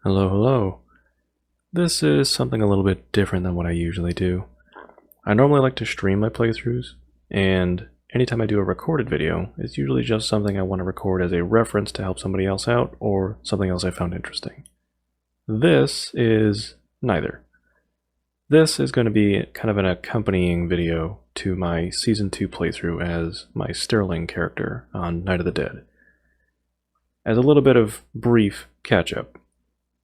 Hello, hello. This is something a little bit different than what I usually do. I normally like to stream my playthroughs, and anytime I do a recorded video, it's usually just something I want to record as a reference to help somebody else out, or something else I found interesting. This is neither. This is going to be kind of an accompanying video to my Season 2 playthrough as my Sterling character on Night of the Dead. As a little bit of brief catch-up,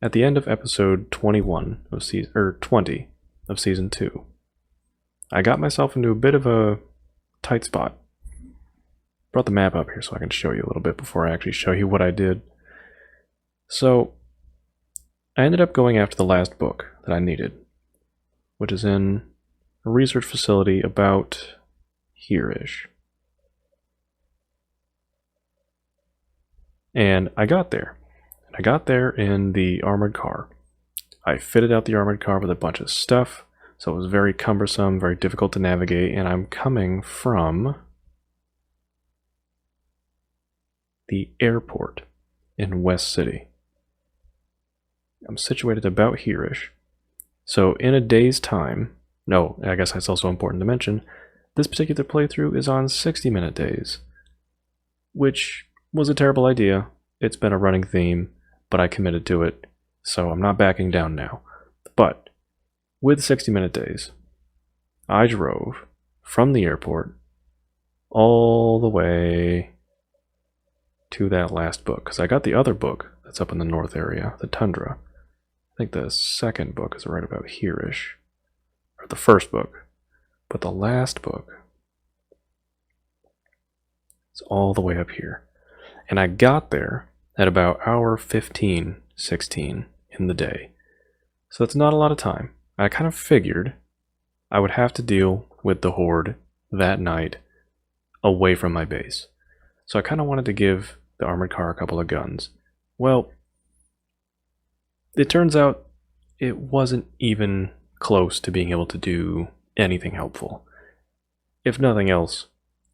at the end of episode 21 of 20 of season 2, I got myself into a bit of a tight spot. Brought the map up here so I can show you a little bit before I actually show you what I did. So, I ended up going after the last book that I needed, which is in a research facility about here-ish. And I got there. I got there in the armored car. I fitted out the armored car with a bunch of stuff, so it was very cumbersome, very difficult to navigate, and I'm coming from the airport in West City. I'm situated about here-ish. So in a day's time, no, I guess that's also important to mention, this particular playthrough is on 60-minute days, which was a terrible idea. It's been a running theme, but I committed to it, so I'm not backing down now. But with 60-minute days, I drove from the airport all the way to that last book, because I got the other book that's up in the north area, the Tundra. I think the second book is right about here-ish, or the first book, but the last book is all the way up here. And I got there at about hour 15, 16 in the day. So that's not a lot of time. I kind of figured I would have to deal with the Horde that night away from my base. So I kind of wanted to give the armored car a couple of guns. Well, it turns out it wasn't even close to being able to do anything helpful. If nothing else,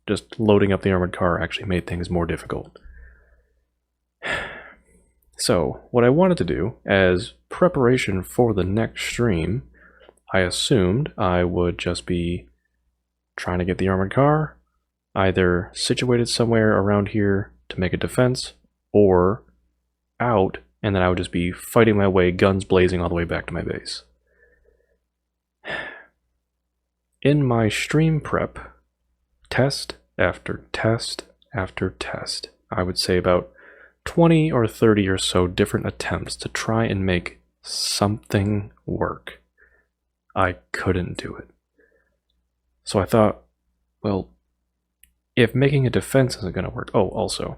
just loading up the armored car actually made things more difficult. So, what I wanted to do, as preparation for the next stream, I assumed I would just be trying to get the armored car, either situated somewhere around here to make a defense, or out, and then I would just be fighting my way, guns blazing all the way back to my base. In my stream prep, test after test after test, I would say about 20 or 30 or so different attempts to try and make something work. I couldn't do it. So I thought, well, if making a defense isn't going to work... Oh, also,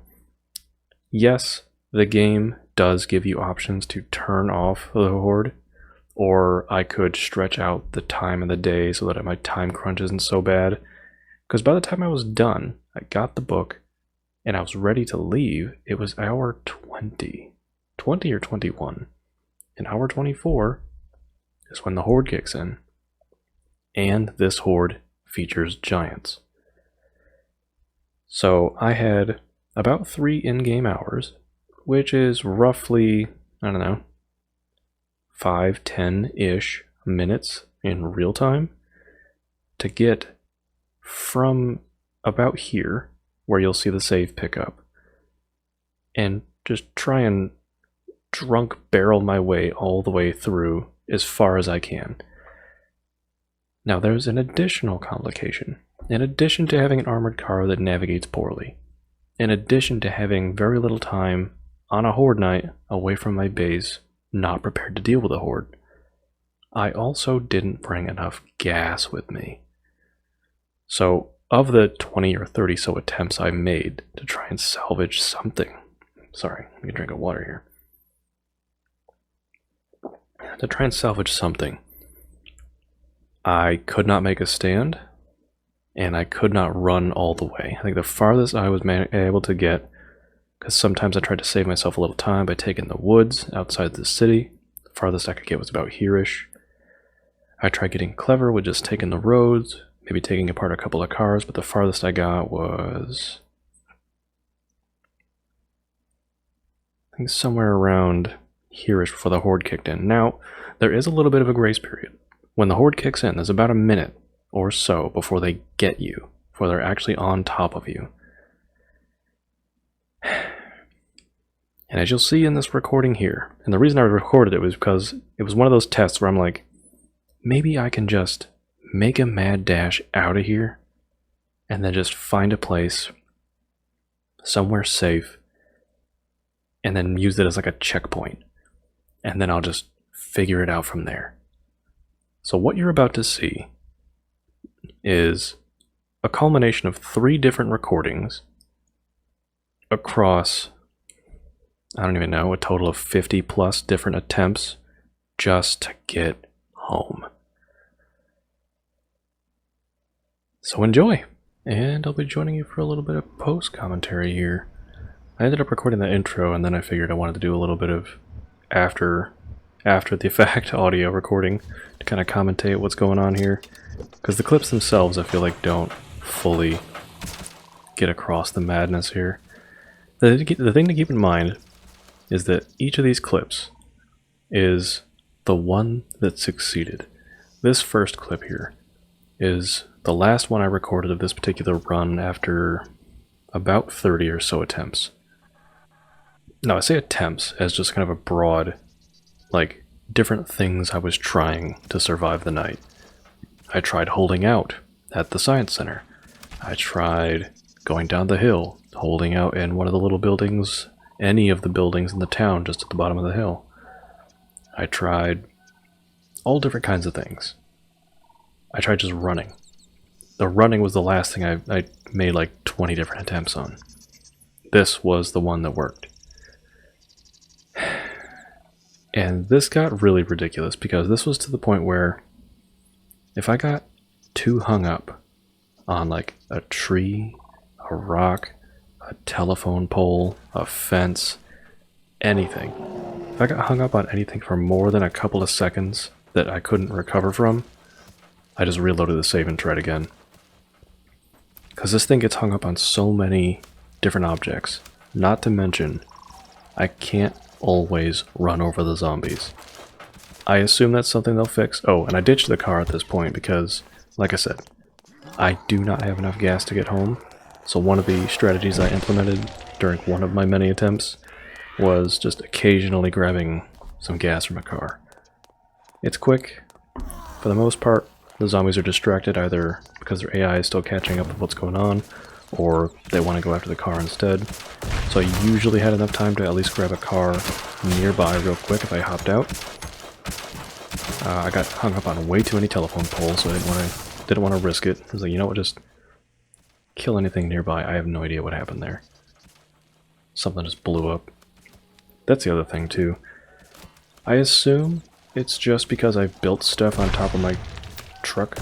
yes, the game does give you options to turn off the Horde, or I could stretch out the time of the day so that my time crunch isn't so bad. Because by the time I was done, I got the book, and I was ready to leave. It was hour 20. 20 or 21. And hour 24 is when the Horde kicks in. And this Horde features giants. So I had about 3 in-game hours, which is roughly, I don't know, 5-10-ish minutes in real time to get from about here, where you'll see the save pickup, and just try and drunk barrel my way all the way through as far as I can. Now there's an additional complication. In addition to having an armored car that navigates poorly, in addition to having very little time on a Horde night away from my base, not prepared to deal with a Horde, I also didn't bring enough gas with me. So of the 20 or 30 so attempts I made to try and salvage something, sorry, let me drink of water here. To try and salvage something, I could not make a stand, and I could not run all the way. I think the farthest I was able to get, because sometimes I tried to save myself a little time by taking the woods outside the city, the farthest I could get was about here-ish. I tried getting clever with just taking the roads, maybe taking apart a couple of cars, but the farthest I got was, I think, somewhere around here-ish before the horde kicked in. Now, there is a little bit of a grace period. When the horde kicks in, there's about a minute or so before they get you, before they're actually on top of you. And as you'll see in this recording here, and the reason I recorded it was because it was one of those tests where I'm like, maybe I can just make a mad dash out of here and then just find a place somewhere safe and then use it as like a checkpoint. And then I'll just figure it out from there. So what you're about to see is a culmination of 3 different recordings across, I don't even know, a total of 50 plus different attempts just to get home. So enjoy, and I'll be joining you for a little bit of post commentary here. I ended up recording the intro, and then I figured I wanted to do a little bit of after the fact audio recording to kind of commentate what's going on here, because the clips themselves I feel like don't fully get across the madness here. The thing to keep in mind is that each of these clips is the one that succeeded. This first clip here is the last one I recorded of this particular run after about 30 or so attempts. Now I say attempts as just kind of a broad, like, different things I was trying to survive the night. I tried holding out at the Science Center. I tried going down the hill, holding out in one of the little buildings, any of the buildings in the town just at the bottom of the hill. I tried all different kinds of things. I tried just running. The running was the last thing I made like 20 different attempts on. This was the one that worked. And this got really ridiculous because this was to the point where if I got too hung up on like a tree, a rock, a telephone pole, a fence, anything. If I got hung up on anything for more than a couple of seconds that I couldn't recover from, I just reloaded the save and tried again. Because this thing gets hung up on so many different objects. Not to mention, I can't always run over the zombies. I assume that's something they'll fix. Oh, and I ditched the car at this point because, like I said, I do not have enough gas to get home. So one of the strategies I implemented during one of my many attempts was just occasionally grabbing some gas from a car. It's quick. For the most part, the zombies are distracted either because their AI is still catching up with what's going on, or they want to go after the car instead. So I usually had enough time to at least grab a car nearby real quick if I hopped out. I got hung up on way too many telephone poles, so I didn't want to risk it. I was like, you know what, just kill anything nearby. I have no idea what happened there. Something just blew up. That's the other thing too. I assume it's just because I built stuff on top of my truck,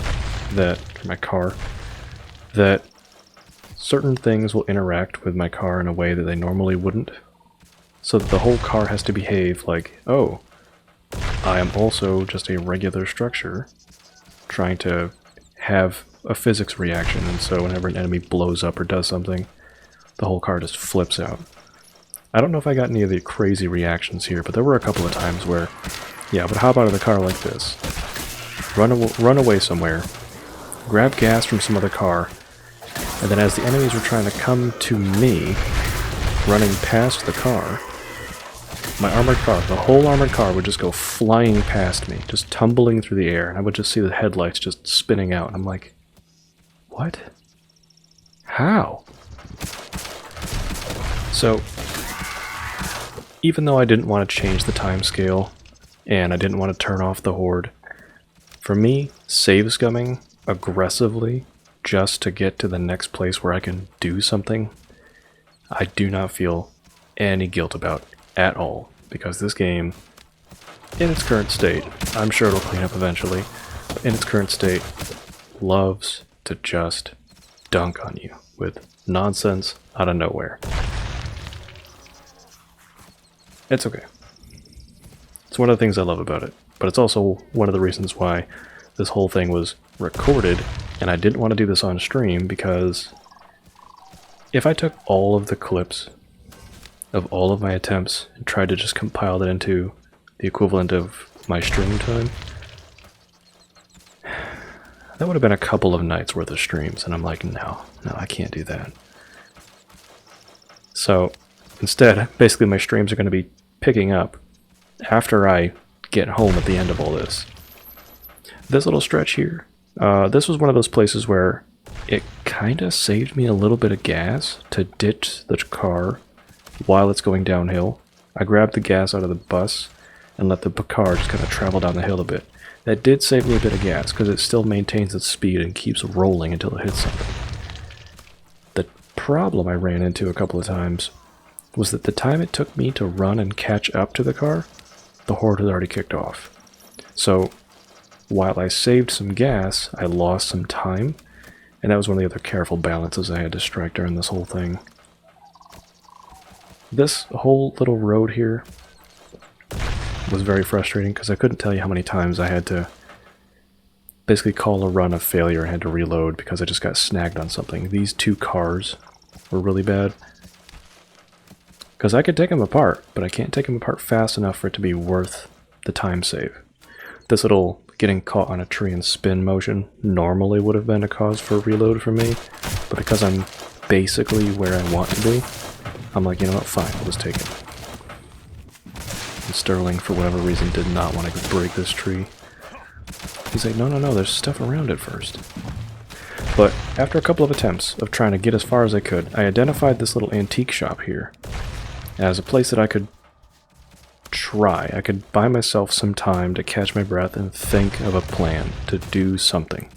my car, that certain things will interact with my car in a way that they normally wouldn't. So that the whole car has to behave like, oh, I am also just a regular structure trying to have a physics reaction, and so whenever an enemy blows up or does something, the whole car just flips out. I don't know if I got any of the crazy reactions here, but there were a couple of times where, yeah, I would hop out of the car like this, run away somewhere, grab gas from some other car, and then as the enemies were trying to come to me, running past the car, my armored car, the whole armored car would just go flying past me, just tumbling through the air, and I would just see the headlights just spinning out, and I'm like, what? How? So, even though I didn't want to change the time scale, and I didn't want to turn off the horde, for me, save scumming aggressively just to get to the next place where I can do something, I do not feel any guilt about at all, because this game, in its current state, I'm sure it'll clean up eventually, but in its current state, loves to just dunk on you with nonsense out of nowhere. It's okay. It's one of the things I love about it, but it's also one of the reasons why this whole thing was recorded, and I didn't want to do this on stream, because if I took all of the clips of all of my attempts and tried to just compile that into the equivalent of my stream time, that would have been a couple of nights worth of streams, and I'm like, no, I can't do that. So instead, basically my streams are going to be picking up after I get home at the end of all this. This little stretch here, this was one of those places where it kind of saved me a little bit of gas to ditch the car while it's going downhill. I grabbed the gas out of the bus and let the car just kind of travel down the hill a bit. That did save me a bit of gas because it still maintains its speed and keeps rolling until it hits something. The problem I ran into a couple of times was that the time it took me to run and catch up to the car, the horde had already kicked off. So while I saved some gas, I lost some time, and that was one of the other careful balances I had to strike during this whole thing. This whole little road here was very frustrating because I couldn't tell you how many times I had to basically call a run a failure and had to reload because I just got snagged on something. These two cars were really bad. Because I could take them apart, but I can't take them apart fast enough for it to be worth the time save. This little getting caught on a tree and spin motion normally would have been a cause for a reload for me, but because I'm basically where I want to be, I'm like, you know what, fine, I'll just take it. And Sterling, for whatever reason, did not want to break this tree. He's like, no, there's stuff around it first. But after a couple of attempts of trying to get as far as I could, I identified this little antique shop here as a place that I could try. I could buy myself some time to catch my breath and think of a plan to do something.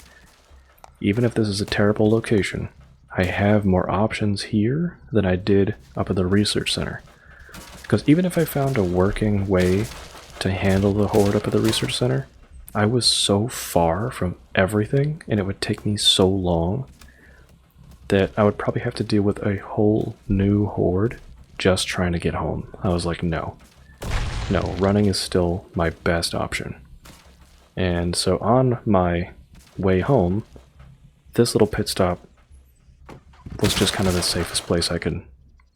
Even if this is a terrible location, I have more options here than I did up at the research center. Because even if I found a working way to handle the horde up at the research center, I was so far from everything and it would take me so long that I would probably have to deal with a whole new horde just trying to get home. I was like, no, running is still my best option. And so on my way home, this little pit stop was just kind of the safest place I could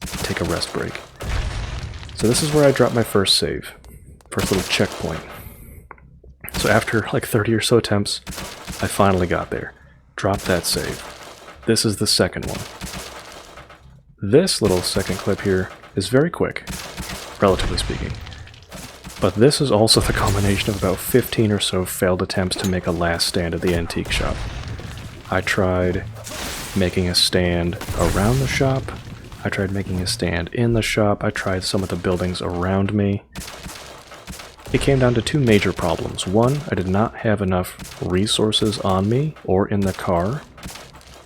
take a rest break. So this is where I dropped my first save, first little checkpoint. So after like 30 or so attempts, I finally got there. Dropped that save. This is the second one. This little second clip here is very quick, relatively speaking. But this is also the culmination of about 15 or so failed attempts to make a last stand at the antique shop. I tried making a stand around the shop. I tried making a stand in the shop. I tried some of the buildings around me. It came down to two major problems. One, I did not have enough resources on me or in the car,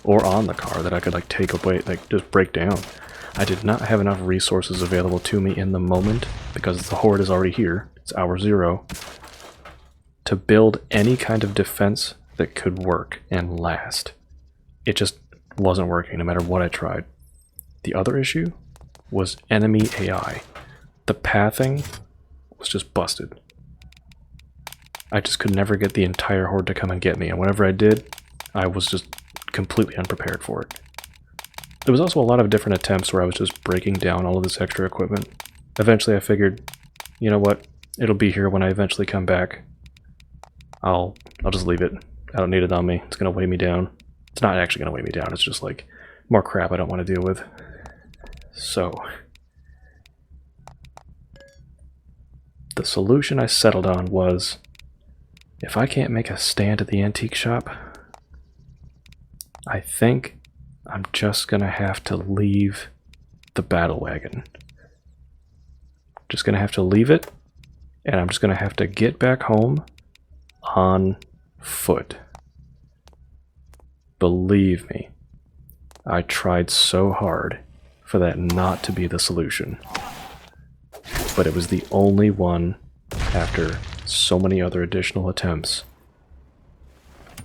or on the car that I could like take away, like just break down. I did not have enough resources available to me in the moment because the horde is already here. It's hour 0 to build any kind of defense that could work and last. It just wasn't working no matter what I tried. The other issue was enemy AI. The pathing was just busted. I just could never get the entire horde to come and get me, and whenever I did, I was just completely unprepared for it. There was also a lot of different attempts where I was just breaking down all of this extra equipment. Eventually I figured, you know what, it'll be here when I eventually come back. I'll just leave it. I don't need it on me. It's gonna weigh me down. It's not actually gonna weigh me down, it's just like more crap I don't want to deal with. So the solution I settled on was, if I can't make a stand at the antique shop, I think I'm just gonna have to leave the battle wagon. Just gonna have to leave it, and I'm just gonna have to get back home on foot. Believe me, I tried so hard for that not to be the solution. But it was the only one, after so many other additional attempts,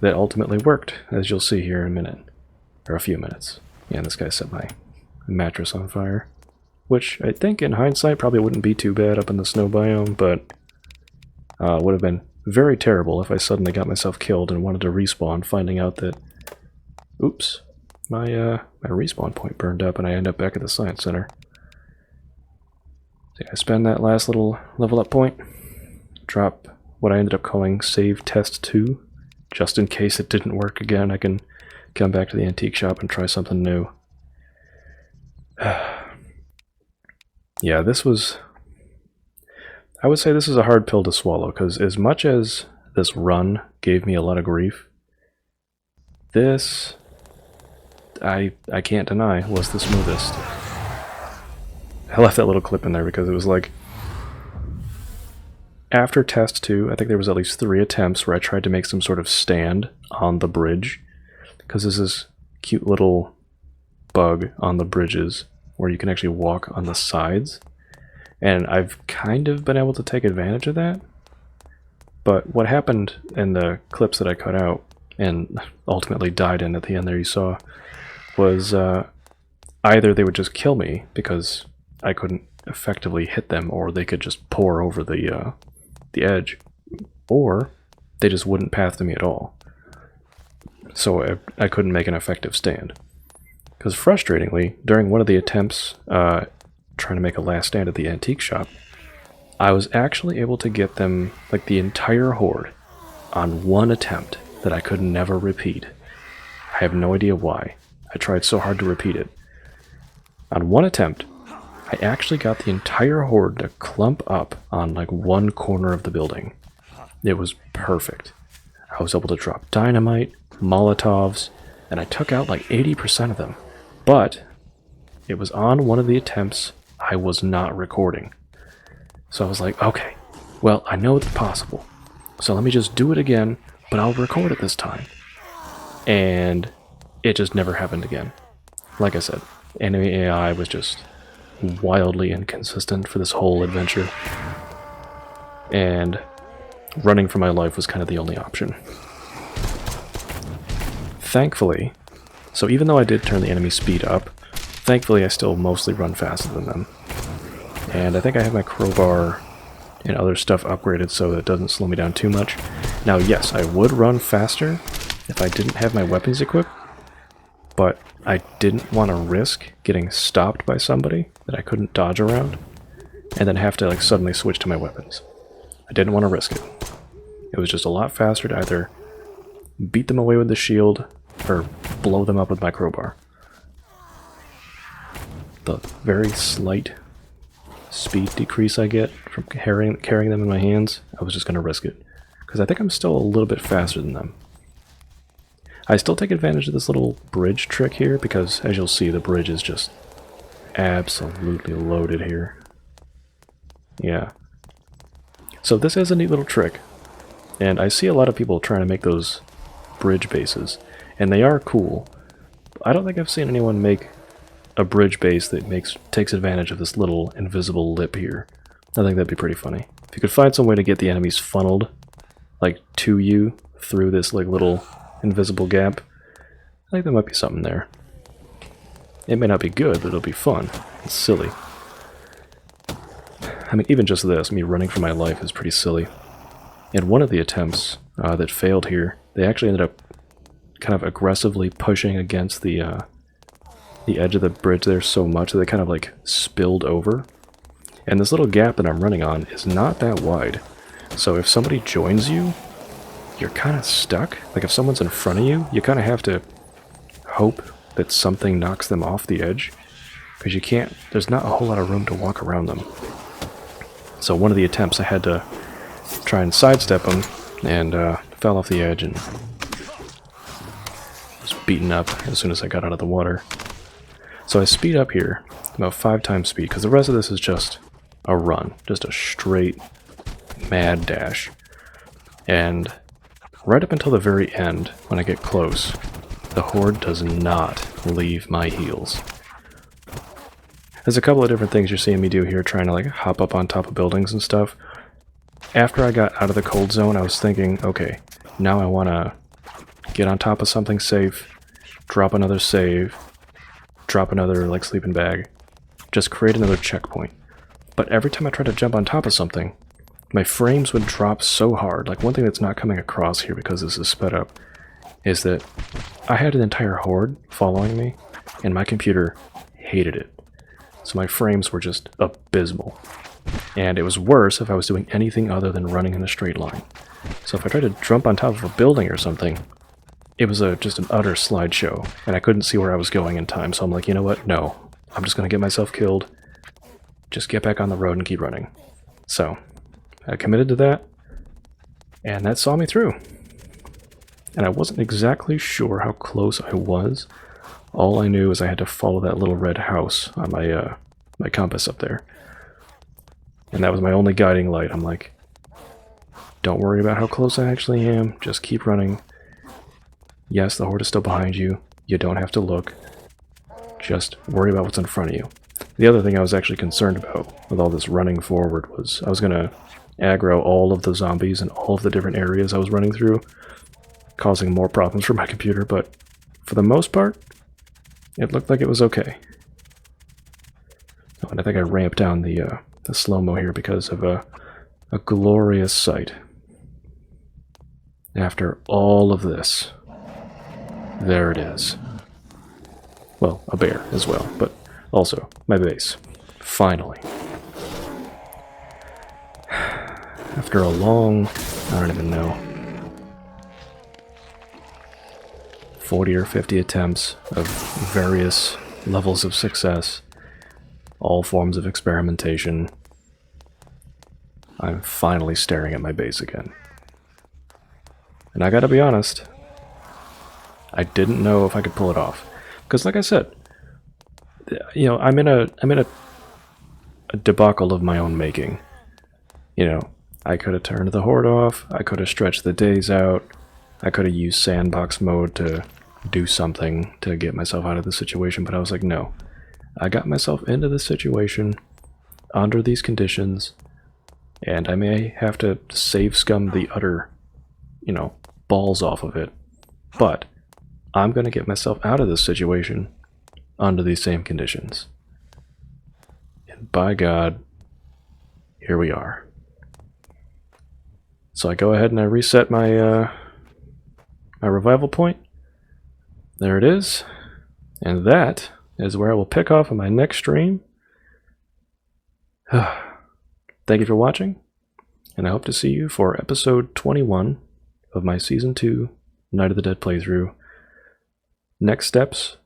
that ultimately worked, as you'll see here in a minute. Or a few minutes. Yeah, this guy set my mattress on fire. Which I think in hindsight probably wouldn't be too bad up in the snow biome, but would have been very terrible if I suddenly got myself killed and wanted to respawn, finding out that, oops, my respawn point burned up and I end up back at the science center. So I spend that last little level up point, drop what I ended up calling save test 2, just in case it didn't work again. I can come back to the antique shop and try something new. Yeah, this was... I would say this is a hard pill to swallow, because as much as this run gave me a lot of grief, this, I can't deny, was the smoothest. I left that little clip in there because it was like, after test 2, I think there was at least 3 attempts where I tried to make some sort of stand on the bridge, because there's this cute little bug on the bridges where you can actually walk on the sides, and I've kind of been able to take advantage of that. But what happened in the clips that I cut out and ultimately died in at the end there you saw was either they would just kill me because I couldn't effectively hit them, or they could just pour over the edge, or they just wouldn't path to me at all. So I couldn't make an effective stand. Because frustratingly, during one of the attempts trying to make a last stand at the antique shop, I was actually able to get them, like the entire horde, on one attempt that I could never repeat. I have no idea why. I tried so hard to repeat it. On one attempt, I actually got the entire horde to clump up on like one corner of the building. It was perfect. I was able to drop dynamite, Molotovs, and I took out like 80% of them. But it was on one of the attempts I was not recording. So I was like, okay, well, I know it's possible. So let me just do it again, but I'll record it this time. And it just never happened again. Like I said, enemy AI was just wildly inconsistent for this whole adventure. And running for my life was kind of the only option. Thankfully, so even though I did turn the enemy speed up, thankfully I still mostly run faster than them. And I think I have my crowbar and other stuff upgraded so that it doesn't slow me down too much. Now yes, I would run faster if I didn't have my weapons equipped, but I didn't want to risk getting stopped by somebody that I couldn't dodge around, and then have to like suddenly switch to my weapons. I didn't want to risk it. It was just a lot faster to either beat them away with the shield, or blow them up with my crowbar. The very slight speed decrease I get from carrying them in my hands, I was just going to risk it. Because I think I'm still a little bit faster than them. I still take advantage of this little bridge trick here, because as you'll see, the bridge is just absolutely loaded here. Yeah. So this is a neat little trick. And I see a lot of people trying to make those bridge bases. And they are cool. I don't think I've seen anyone make a bridge base that takes advantage of this little invisible lip here. I think that'd be pretty funny. If you could find some way to get the enemies funneled, like, to you through this like little invisible gap, I think there might be something there. It may not be good, but it'll be fun. It's silly. I mean, even just this, me running for my life, is pretty silly. In one of the attempts that failed here, they actually ended up kind of aggressively pushing against the edge of the bridge there so much that they kind of like spilled over. And this little gap that I'm running on is not that wide. So if somebody joins you, you're kind of stuck. Like if someone's in front of you, you kind of have to hope that something knocks them off the edge. Because you can't, there's not a whole lot of room to walk around them. So one of the attempts I had to try and sidestep them, and fell off the edge and was beaten up as soon as I got out of the water. So I speed up here, about 5 times speed, because the rest of this is just a run, just a straight mad dash. And right up until the very end, when I get close, the horde does not leave my heels. There's a couple of different things you're seeing me do here, trying to like hop up on top of buildings and stuff. After I got out of the cold zone, I was thinking, okay, now I want to get on top of something safe, drop another save, drop another like sleeping bag, just create another checkpoint. But every time I tried to jump on top of something, my frames would drop so hard. Like one thing that's not coming across here because this is sped up is that I had an entire horde following me, and my computer hated it. So my frames were just abysmal. And it was worse if I was doing anything other than running in a straight line. So if I tried to jump on top of a building or something, it was just an utter slideshow, and I couldn't see where I was going in time, so I'm like, you know what? No. I'm just going to get myself killed. Just get back on the road and keep running. So, I committed to that, and that saw me through. And I wasn't exactly sure how close I was. All I knew is I had to follow that little red house on my my compass up there. And that was my only guiding light. I'm like, don't worry about how close I actually am, just keep running. Yes, the horde is still behind you. You don't have to look. Just worry about what's in front of you. The other thing I was actually concerned about with all this running forward was I was going to aggro all of the zombies in all of the different areas I was running through, causing more problems for my computer, but for the most part, it looked like it was okay. Oh, and I think I ramped down the slow-mo here because of a glorious sight. After all of this, there it is. Well, a bear as well, but also my base. Finally. After a long, I don't even know, 40 or 50 attempts of various levels of success, all forms of experimentation, I'm finally staring at my base again. And I gotta be honest, I didn't know if I could pull it off. Because like I said, you know, I'm in a debacle of my own making. You know, I could have turned the horde off, I could have stretched the days out, I could have used sandbox mode to do something to get myself out of the situation, but I was like, no. I got myself into this situation under these conditions, and I may have to save scum the utter, you know, balls off of it, but I'm going to get myself out of this situation under these same conditions. And by God, here we are. So I go ahead and I reset my my revival point. There it is. And that is where I will pick off in my next stream. Thank you for watching, and I hope to see you for episode 21 of my Season 2 Night of the Dead playthrough. Next steps,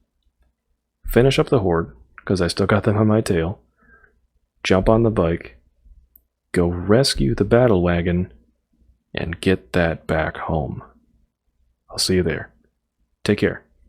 finish up the horde, because I still got them on my tail, jump on the bike, go rescue the battle wagon, and get that back home. I'll see you there. Take care.